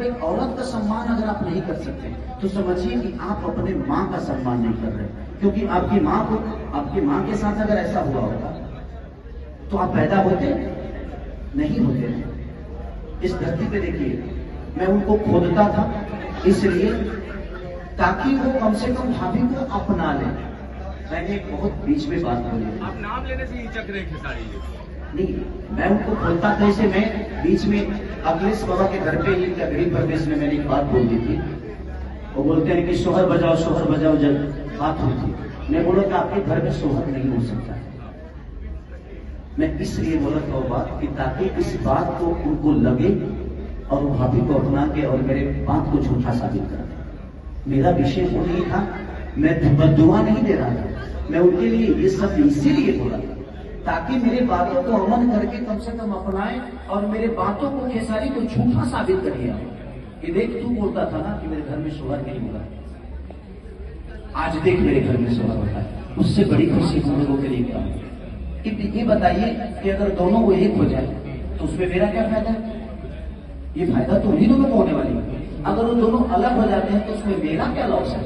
एक औरत का सम्मान अगर आप नहीं कर सकते तो समझिए कि आप अपने माँ का सम्मान नहीं कर रहे, क्योंकि आपकी माँ के साथ अगर ऐसा हुआ होता तो आप पैदा होते नहीं होते। इस धरती पे देखिए, मैं उनको खोदता था इसलिए ताकि वो कम से कम भाभी को अपना ले। मैंने बहुत बीच में बात बोली, आप नाम लेने से हिचक रहे खेसारी नहीं, मैं उनको खोलता था। इसे मैं बीच में अखिलेश बाबा के घर पे ही गरीब प्रदेश में मैंने एक बात बोल दी थी। वो बोलते हैं कि सोहर बजाओ जब बात हुई थी। मैं बोला कि आपके घर में सोहर नहीं हो सकता। मैं इसलिए बोला था वो बात कि ताकि इस बात को उनको लगे और वो भाभी को अपना के और मेरे बात को झूठा साबित कर दे। मेरा विषय वो नहीं था, मैं बद्दुआ नहीं दे रहा था, मैं उनके लिए ये सब इसीलिए बोला था ताकि मेरे बातों को अमन करके कम से कम अपनाए और मेरे बातों को खेसारी को झूठा साबित कर दिया कि देख तू बोलता था ना कि मेरे घर में सोहर नहीं होगा, आज देख मेरे घर में सोहर होता है। उससे बड़ी खुशी हम लोगों के लिए क्या है? ये बताइए कि अगर दोनों को एक हो जाए तो उसमें मेरा क्या फायदा है? ये फायदा तो उन्हीं दोनों को होने वाली है। अगर वो दोनों अलग हो जाते हैं तो उसमें मेरा क्या लॉस है?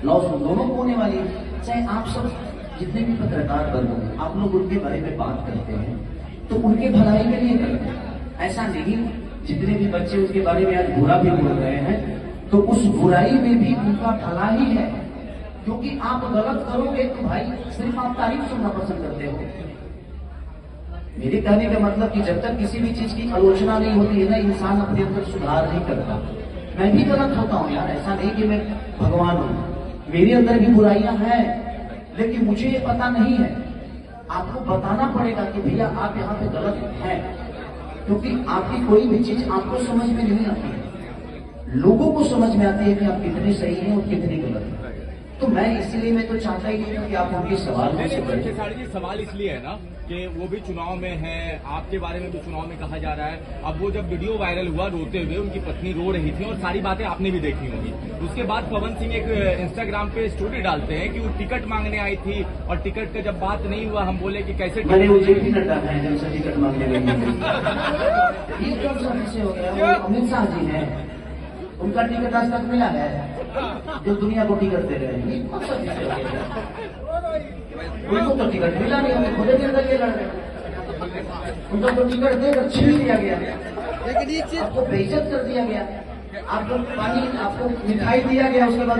लॉस उन दोनों को होने वाली है। चाहे आप सब जितने भी पत्रकार बंद हो, आप लोग उनके बारे में बात करते हैं तो उनके भलाई के लिए करते हैं, ऐसा नहीं। जितने भी बच्चे उनके बारे में आज बुरा भी बोल रहे हैं तो उस बुराई में भी उनका भला ही है, क्योंकि आप गलत करोगे तो भाई सिर्फ आप तारीफ सुनना पसंद करते हो। मेरे कहने का मतलब कि जब तक किसी भी चीज की आलोचना नहीं होती है ना, इंसान अपने अंदर सुधार नहीं करता। मैं भी गलत होता हूँ यार, ऐसा नहीं कि मैं भगवान हूँ, मेरे अंदर भी बुराइयां हैं, लेकिन मुझे ये पता नहीं है। आपको बताना पड़ेगा कि भैया आप यहाँ पे गलत हैं, क्योंकि आपकी कोई भी चीज आपको समझ में नहीं आती है, लोगों को समझ में आती है कि आप कितने सही हैं और कितने गलत हैं। तो मैं इसलिए मैं तो चाहता ही नहीं कि आप उनके सवाल मुझसे करें। खेसारी जी, सवाल इसलिए है ना कि वो भी चुनाव में है, आपके बारे में भी चुनाव में कहा जा रहा है। अब वो जब वीडियो वायरल हुआ रोते हुए, उनकी पत्नी रो रही थी और सारी बातें आपने भी देखी होंगी। उसके बाद पवन सिंह एक इंस्टाग्राम पे स्टोरी डालते हैं कि वो टिकट मांगने आई थी और टिकट का जब बात नहीं हुआ, हम बोले कि कैसे मैंने वो जेपी नड्डा है जिनसे टिकट मांगने गए। ये कौन सा विषय हो गया? अमित शाह जी हैं, उनका टिकट आज तक मिला है जो दुनिया को टिकट दे रहे हैं। ये कौन सा विषय हो गया? उनको तो टिकट मिला नहीं, उन्हें खुद निर्दल के लड़ रहे। उनको तो टिकट देकर छीन लिया गया, लेकिन ये चीज आपको बेइज्जत कर दिया गया। आपको पानी, आपको मिठाई दिया गया, उसके बाद